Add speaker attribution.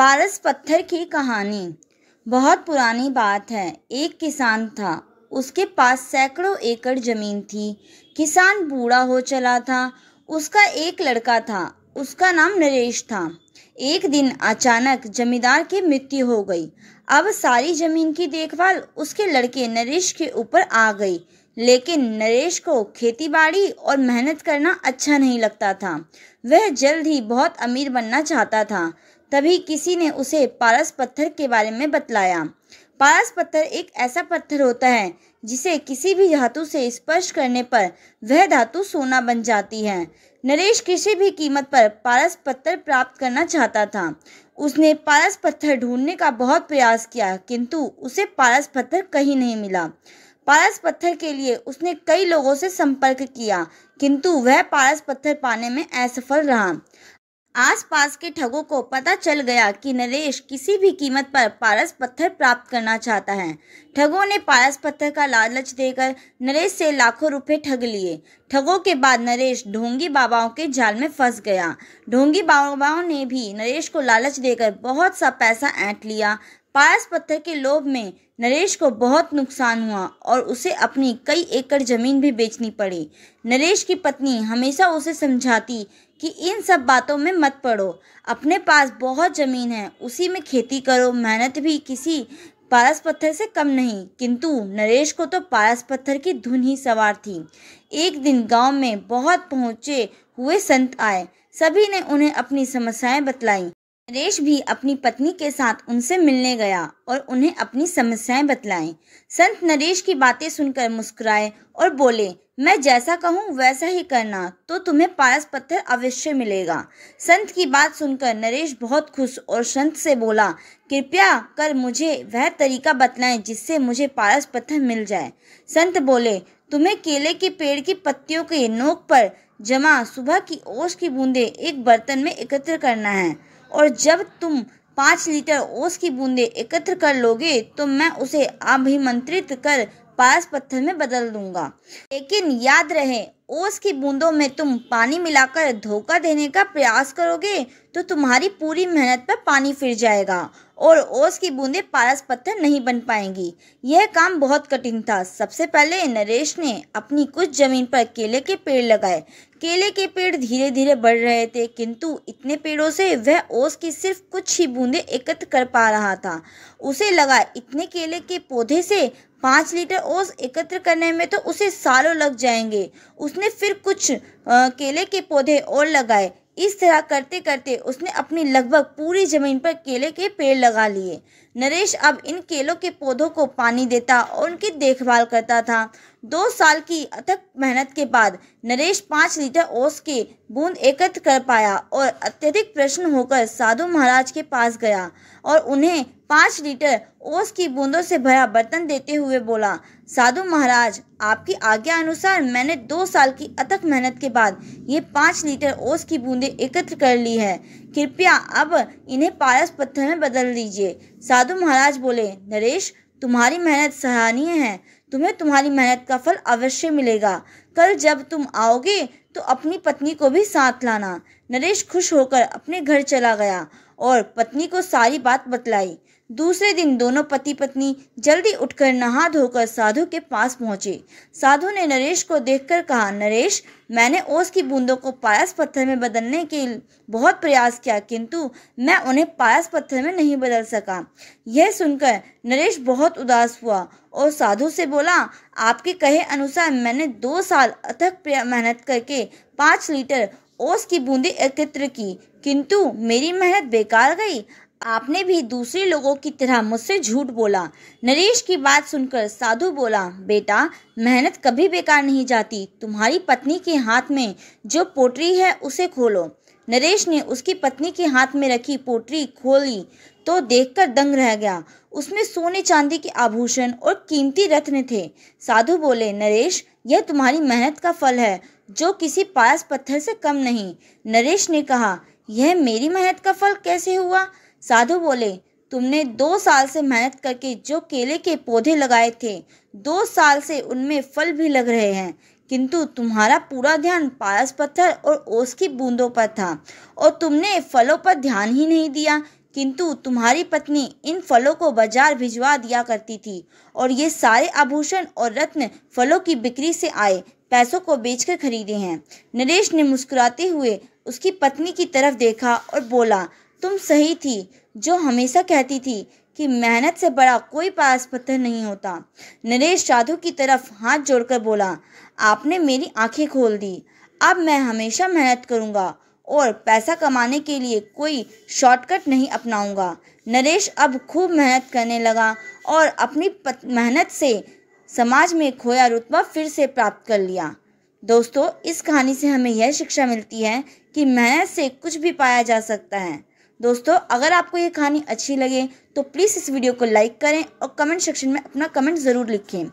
Speaker 1: पारस पत्थर की कहानी। बहुत पुरानी बात है। एक किसान था। उसके पास सैकड़ों एकड़ जमीन थी। किसान बूढ़ा हो चला था। उसका एक लड़का था। उसका नाम नरेश था। एक दिन अचानक जमींदार की मृत्यु हो गई। अब सारी जमीन की देखभाल उसके लड़के नरेश के ऊपर आ गई। लेकिन नरेश को खेतीबाड़ी और मेहनत करना अच्छा नहीं लगता था। वह जल्द ही बहुत अमीर बनना चाहता था। तभी किसी ने उसे पारस पत्थर के बारे में बतलाया। पारस पत्थर एक ऐसा पत्थर होता है जिसे किसी भी धातु से स्पर्श करने पर वह धातु सोना बन जाती है। नरेश किसी भी कीमत पर पारस पत्थर प्राप्त करना चाहता था। उसने पारस पत्थर ढूंढने का बहुत प्रयास किया, किंतु उसे पारस पत्थर कहीं नहीं मिला। पारस पत्थर के लिए उसने कई लोगों से संपर्क किया, किंतु वह पारस पत्थर पाने में असफल रहा। आसपास के ठगों को पता चल गया कि नरेश किसी भी कीमत पर पारस पत्थर प्राप्त करना चाहता है। ठगों ने पारस पत्थर का लालच देकर नरेश से लाखों रुपए ठग लिए। ठगों के बाद नरेश ढोंगी बाबाओं के जाल में फंस गया। ढोंगी बाबाओं ने भी नरेश को लालच देकर बहुत सा पैसा ऐंठ लिया। पारस पत्थर के लोभ में नरेश को बहुत नुकसान हुआ और उसे अपनी कई एकड़ जमीन भी बेचनी पड़ी। नरेश की पत्नी हमेशा उसे समझाती कि इन सब बातों में मत पड़ो। अपने पास बहुत जमीन है, उसी में खेती करो। मेहनत भी किसी पारस पत्थर से कम नहीं। किंतु नरेश को तो पारस पत्थर की धुन ही सवार थी। एक दिन गांव में बहुत पहुंचे हुए संत आए। सभी ने उन्हें अपनी समस्याएं बतलाई। नरेश भी अपनी पत्नी के साथ उनसे मिलने गया और उन्हें अपनी समस्याएं बतलाई। संत नरेश की बातें सुनकर मुस्कुराए और बोले, मैं जैसा कहूँ वैसा ही करना तो तुम्हें पारस पत्थर अवश्य मिलेगा। संत की बात सुनकर नरेश बहुत खुश और संत से बोला, कृपया कर मुझे वह तरीका बतलाएं जिससे मुझे पारस पत्थर मिल जाए। संत बोले, तुम्हें केले के पेड़ की पत्तियों के नोक पर जमा सुबह की ओस की बूंदें एक बर्तन में एकत्र करना है, और जब तुम 5 लीटर ओस की बूंदें एकत्र कर लोगे तो मैं उसे अभिमंत्रित कर पारस पत्थर में बदल दूंगा। लेकिन याद रहे, ओस की बूंदों में तुम पानी मिलाकर धोखा देने का प्रयास करोगे तो तुम्हारी पूरी मेहनत पर पानी फिर जाएगा और ओस की बूंदें पारस पत्थर नहीं बन पाएंगी। यह काम बहुत कठिन था। सबसे पहले नरेश ने अपनी कुछ जमीन पर केले के पेड़ लगाए। केले के पेड़ धीरे धीरे बढ़ रहे थे, किंतु इतने पेड़ों से वह ओस की सिर्फ कुछ ही बूंदें एकत्र कर पा रहा था। उसे लगा इतने केले के पौधे से 5 लीटर ओस एकत्र करने में तो उसे सालों लग जाएंगे। उसने फिर कुछ केले के पौधे और लगाए। इस तरह करते करते उसने अपनी लगभग पूरी जमीन पर केले के पेड़ लगा लिए। नरेश अब इन केलों के पौधों को पानी देता और उनकी देखभाल करता था। 2 साल की अथक मेहनत के बाद नरेश 5 लीटर ओस के बूंद एकत्र कर पाया और अत्यधिक प्रसन्न होकर साधु महाराज के पास गया और उन्हें 5 लीटर ओस की बूंदों से भरा बर्तन देते हुए बोला, साधु महाराज, आपकी आज्ञा अनुसार मैंने 2 साल की अथक मेहनत के बाद ये 5 लीटर ओस की बूंदें एकत्र कर ली है। कृपया अब इन्हें पारस पत्थर में बदल दीजिए। साधु महाराज बोले, नरेश, तुम्हारी मेहनत सराहनीय है। तुम्हें तुम्हारी मेहनत का फल अवश्य मिलेगा। कल जब तुम आओगे तो अपनी पत्नी को भी साथ लाना। नरेश खुश होकर अपने घर चला गया और पत्नी को सारी बात बतलाई। दूसरे दिन दोनों पति पत्नी जल्दी उठकर नहा धोकर साधु के पास पहुंचे। साधु ने नरेश को देखकर कहा, नरेश, मैंने ओस की बूंदों को पारस पत्थर में बदलने के बहुत प्रयास किया, किंतु मैं उन्हें पारस पत्थर में नहीं बदल सका। यह सुनकर नरेश बहुत उदास हुआ और साधु से बोला, आपके कहे अनुसार मैंने 2 साल अथक मेहनत करके 5 लीटर ओस की बूंदें एकत्र की, किंतु मेरी मेहनत बेकार गई। आपने भी दूसरे लोगों की तरह मुझसे झूठ बोला। नरेश की बात सुनकर साधु बोला, बेटा, मेहनत कभी बेकार नहीं जाती। तुम्हारी पत्नी के हाथ में जो पोटली है उसे खोलो। नरेश ने उसकी पत्नी के हाथ में रखी पोटली खोली तो देखकर दंग रह गया। उसमें सोने चांदी के आभूषण और कीमती रत्न थे। साधु बोले, नरेश, यह तुम्हारी मेहनत का फल है जो किसी पारस पत्थर से कम नहीं। नरेश ने कहा, यह मेरी मेहनत का फल कैसे हुआ? साधु बोले, तुमने 2 साल से मेहनत करके जो केले के पौधे लगाए थे, 2 साल से उनमें फल भी लग रहे हैं, किंतु तुम्हारा पूरा ध्यान पारस पत्थर और ओस की बूंदों पर था और तुमने फलों पर ध्यान ही नहीं दिया। किंतु तुम्हारी पत्नी इन फलों को बाजार भिजवा दिया करती थी और ये सारे आभूषण और रत्न फलों की बिक्री से आए पैसों को बेचकर खरीदे हैं। नरेश ने मुस्कुराते हुए उसकी पत्नी की तरफ देखा और बोला, तुम सही थी जो हमेशा कहती थी कि मेहनत से बड़ा कोई पास पत्थर नहीं होता। नरेश साधु की तरफ हाथ जोड़कर बोला, आपने मेरी आंखें खोल दी। अब मैं हमेशा मेहनत करूंगा और पैसा कमाने के लिए कोई शॉर्टकट नहीं अपनाऊंगा। नरेश अब खूब मेहनत करने लगा और अपनी मेहनत से समाज में खोया रुतबा फिर से प्राप्त कर लिया। दोस्तों, इस कहानी से हमें यह शिक्षा मिलती है कि मेहनत से कुछ भी पाया जा सकता है। दोस्तों, अगर आपको ये कहानी अच्छी लगे तो प्लीज़ इस वीडियो को लाइक करें और कमेंट सेक्शन में अपना कमेंट ज़रूर लिखें